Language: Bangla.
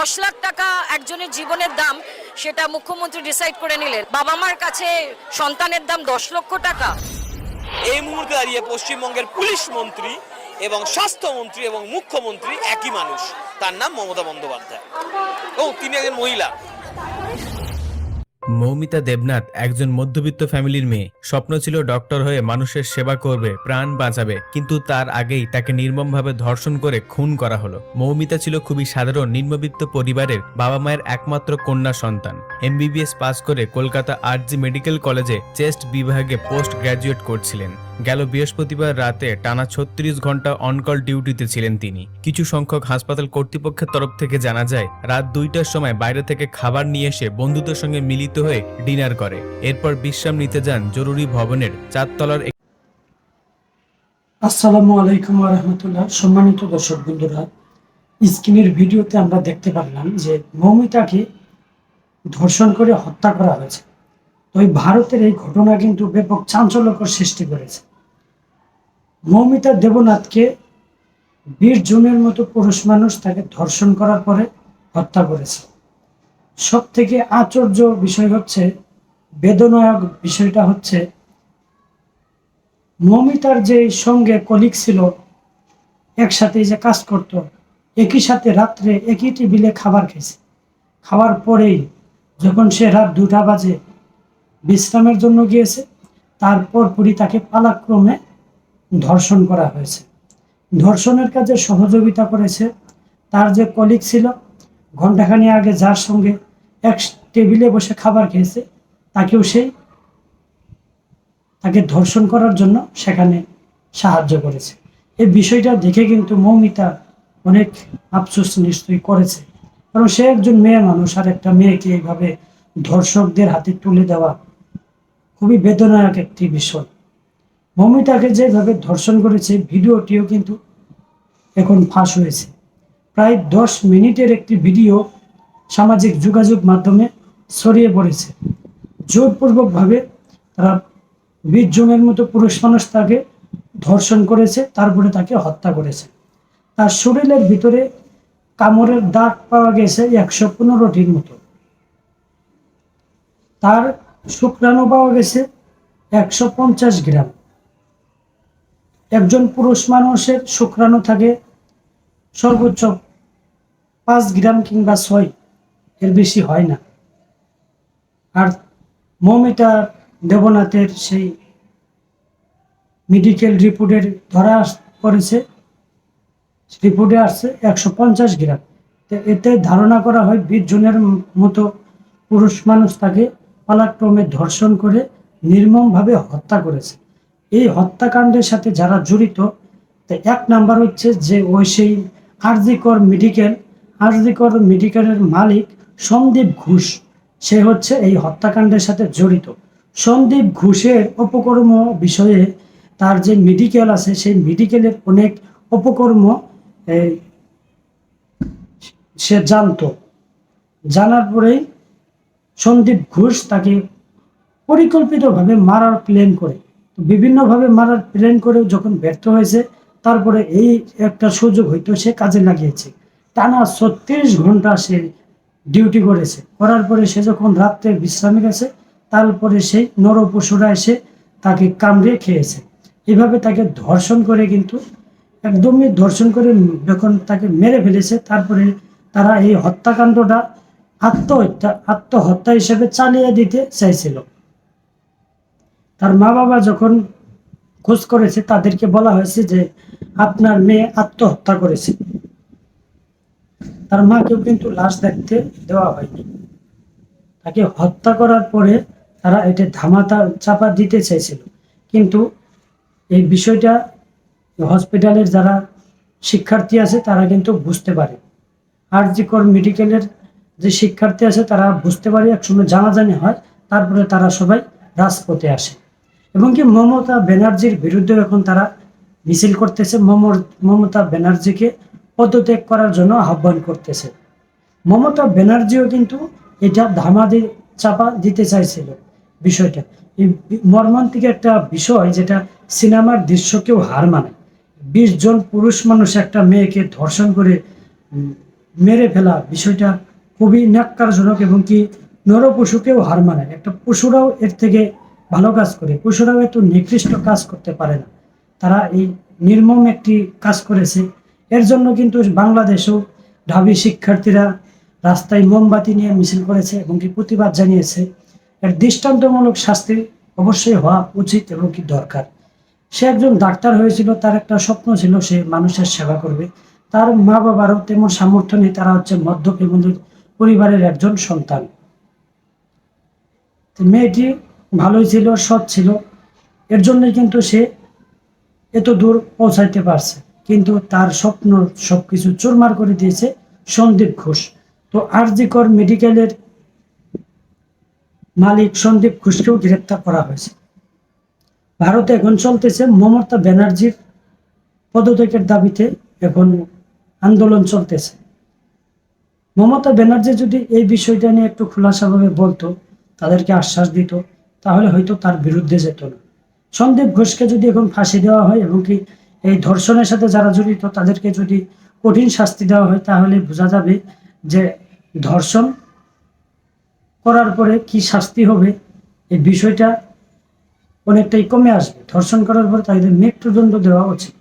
10 লাখ টাকা একজনের জীবনের দাম, সেটা মুখ্যমন্ত্রী ডিসাইড করে নিলেন। বাবা মার কাছে সন্তানের দাম 10 লক্ষ টাকা। এই মুহূর্তে দাঁড়িয়ে পশ্চিমবঙ্গের পুলিশ মন্ত্রী এবং স্বাস্থ্যমন্ত্রী এবং মুখ্যমন্ত্রী একই মানুষ, তার নাম মমতা বন্দ্যোপাধ্যায়, ও তিনি একজন মহিলা। মৌমিতা দেবনাথ একজন মধ্যবিত্ত ফ্যামিলির মেয়ে। স্বপ্ন ছিল ডক্টর হয়ে মানুষের সেবা করবে, প্রাণ বাঁচাবে, কিন্তু তার আগেই তাকে নির্মমভাবে ধর্ষণ করে খুন করা হলো। মৌমিতা ছিল খুবই সাধারণ নিম্নবিত্ত পরিবারের বাবা মায়ের একমাত্র কন্যা সন্তান। MBBS পাস করে কলকাতা RG মেডিকেল কলেজে চেস্ট বিভাগে পোস্ট গ্র্যাজুয়েট করছিলেন। গেল বৃহস্পতিবার রাতে টানা 36 ঘন্টা অনকল ডিউটিতে ছিলেন তিনি। কিছু সংখ্যক হাসপাতাল কর্তৃপক্ষের তরফ থেকে জানা যায়, রাত 2টার সময় বাইরে থেকে খাবার নিয়ে এসে বন্ধুদের সঙ্গে মিলিত হয়ে ডিনার করে। এরপর বিশ্রাম নিতে যান জরুরি ভবনের 4 তলার। আসসালামু আলাইকুম ওয়া রাহমাতুল্লাহ। সম্মানিত দর্শক বন্ধুরা, স্ক্রিনের ভিডিওতে আমরা দেখতে পারলাম যে মৌমিতাকে ধর্ষণ করে হত্যা করা হয়েছে। তো এই ভারতের এই ঘটনা কিন্তু ব্যাপক চাঞ্চল্যকর সৃষ্টি করেছে। মৌমিতা দেবনাথকে 20 জনের মতো পুরুষ মানুষ তাকে ধর্ষণ করার পরে হত্যা করেছে। সব থেকে আশ্চর্য বিষয় হচ্ছে, বেদনায়ক বিষয়টা হচ্ছে, মৌমিতার যে সঙ্গে কলিগ ছিল, একসাথে যে কাজ করত, একই সাথে রাত্রে একই টেবিলে খাবার খেয়েছে। খাওয়ার পরেই যখন সে রাত 2টা বাজে বিশ্রামের জন্য গিয়েছে, তারপর পরই তাকে পালাক্রমে ধর্ষণ করা হয়েছে। ধর্ষণের কাজে সহযোগিতা করেছে তার যে কলিগ ছিল, ঘণ্টাখানি আগে যার সঙ্গে এক টেবিলে বসে খাবার খেয়েছে, তাকে ধর্ষণ করার জন্য সেখানে সাহায্য করেছে। এই বিষয়টা দেখে কিন্তু মৌমিতা অনেক আফসোস নিশ্চয়ই করেছে, কারণ সে একজন মেয়ে মানুষ, আর একটা মেয়েকে এইভাবে ধর্ষকদের হাতে তুলে দেওয়া খুবই বেদনায়ক একটি বিষয়। মৌমিতাকে যেভাবে ধর্ষণ করেছে, ভিডিওটিও কিন্তু এখন ফাঁস হয়েছে। প্রায় 10 মিনিটের একটি ভিডিও সামাজিক যোগাযোগ মাধ্যমে ছড়িয়ে পড়েছে। জোরপূর্বকভাবে তারা 20 জনের মতো পুরুষ মানুষ তাকে ধর্ষণ করেছে, তারপরে তাকে হত্যা করেছে। তার শরীরের ভিতরে কামড়ের দাগ পাওয়া গেছে 115টির মতো। তার শুক্রাণু পাওয়া গেছে 150 গ্রাম। একজন পুরুষ মানুষের শুক্রাণু থাকে সর্বোচ্চ 5 গ্রাম কিংবা 6, এর বেশি হয় না। আর মৌমিতা দেবনাথের সেই মেডিকেল রিপোর্টের ধরা পড়েছে, রিপোর্টে আসছে 150 গ্রাম। এতে ধারণা করা হয় 20 জনের মতো পুরুষ মানুষ তাকে পালাক্রমে ধর্ষণ করে নির্মমভাবে হত্যা করেছে। এই হত্যাকাণ্ডের সাথে যারা জড়িত, 1 নাম্বার হচ্ছে যে ওই সেই আরজিকর মেডিকেলের মালিক সন্দীপ ঘোষ, সে হচ্ছে এই হত্যাকাণ্ডের সাথে জড়িত। সন্দীপ ঘোষের অপকর্ম বিষয়ে তার যে মেডিকেল আছে, সেই মেডিকেলের অনেক অপকর্ম সে জানতো। জানার পরেই সন্দীপ ঘোষ তাকে পরিকল্পিতভাবে মারার প্ল্যান করে, বিভিন্নভাবে মারার প্ল্যান করে যখন ব্যর্থ হয়েছে, তারপরে এই একটা সুযোগ হয়তো সে কাজে লাগিয়েছে। টানা 36 ঘন্টা সে ডিউটি করেছে। করার পরে সে যখন রাত্রে বিশ্রামে গেছে, তারপরে সেই নরপশুরা এসে তাকে কামড়ে খেয়েছে। এভাবে তাকে ধর্ষণ করে, কিন্তু একদমই ধর্ষণ করে যখন তাকে মেরে ফেলেছে, তারপরে তারা এই হত্যাকাণ্ডটা আত্মহত্যা হিসেবে চালিয়ে দিতে চাইছিল। তার মা বাবা যখন খোঁজ করেছে, তাদেরকে বলা হয়েছে যে আপনার মেয়ে আত্মহত্যা করেছে। তার মাকেও কিন্তু লাশ দেখতে দেওয়া হয়নি। তাকে হত্যা করার পরে তারা এটা ধামাটা চাপা দিতে চাইছিল, কিন্তু এই বিষয়টা হসপিটালের যারা শিক্ষার্থী আছে তারা কিন্তু বুঝতে পারে। আরজিকর মেডিকেলের যে শিক্ষার্থী আছে তারা বুঝতে পারে, একসময় জানাজানি হয়, তারপরে তারা সবাই রাজপথে আসে। এবং কি মমতা ব্যানার্জির বিরুদ্ধে এখন তারা মিছিল করতেছে, মমতা ব্যানার্জিকে পদত্যাগ করার জন্য আহ্বান করতেছে। মমতা ব্যানার্জিও কিন্তু এটা ধামাদি চাপা দিতে চাইছিল বিষয়টা। এই মর্মান্তিক একটা বিষয়, যেটা সিনেমার দৃশ্যকেও হার মানে। 20 জন পুরুষ মানুষ একটা মেয়েকে ধর্ষণ করে মেরে ফেলা বিষয়টা খুবই ন্যাক্কারজনক এবং কি নরপশুকেও হার মানায়। একটা পশুরাও এর থেকে ভালো কাজ করে, পশুরাও এত নিকৃষ্ট কাজ করতে পারে না। তারা এই নির্মম একটি কাজ করেছে। এর জন্য কিন্তু বাংলাদেশেও ঢাবি শিক্ষার্থীরা রাস্তায় মোমবাতি নিয়ে মিছিল করেছে এবং কি প্রতিবাদ জানিয়েছে। এর দৃষ্টান্তমূলক শাস্তি অবশ্যই হওয়া উচিত এবং কি দরকার। সে একজন ডাক্তার হয়েছিল, তার একটা স্বপ্ন ছিল সে মানুষের সেবা করবে। তার মা বাবারও তেমন সামর্থ্য নেই, তারা হচ্ছে মধ্য ফ্যামিলির পরিবারের একজন সন্তান। তো মেয়েটি ভালোই ছিল, সৎ ছিল, এর জন্যই কিন্তু সে এত দূর পৌঁছাইতে পারছে। কিন্তু তার স্বপ্ন সবকিছু চুরমার করে দিয়েছে সন্দীপ ঘোষ। তো আর.জি. কর মেডিকেলের মালিক সন্দীপ ঘোষকেও গ্রেপ্তার করা হয়েছে। ভারতে এখন চলতেছে মমতা ব্যানার্জির পদত্যাগের দাবিতে এখন আন্দোলন চলতেছে। মমতা ব্যানার্জি যদি এই বিষয়টা নিয়ে একটু খোলাসাভাবে বলতো, তাদেরকে আশ্বাস দিত, তাহলে হয়তো তার বিরুদ্ধে যেত না। সন্দীপ ঘোষকে যদি এখন ফাঁসি দেওয়া হয় এবং কি এই ধর্ষণের সাথে যারা জড়িত তাদেরকে যদি কঠিন শাস্তি দেওয়া হয়, তাহলে বোঝা যাবে যে ধর্ষণ করার পরে কি শাস্তি হবে, এই বিষয়টা অনেকটাই কমে আসবে। ধর্ষণ করার পরে তাদের মৃত্যুদণ্ড দেওয়া উচিত।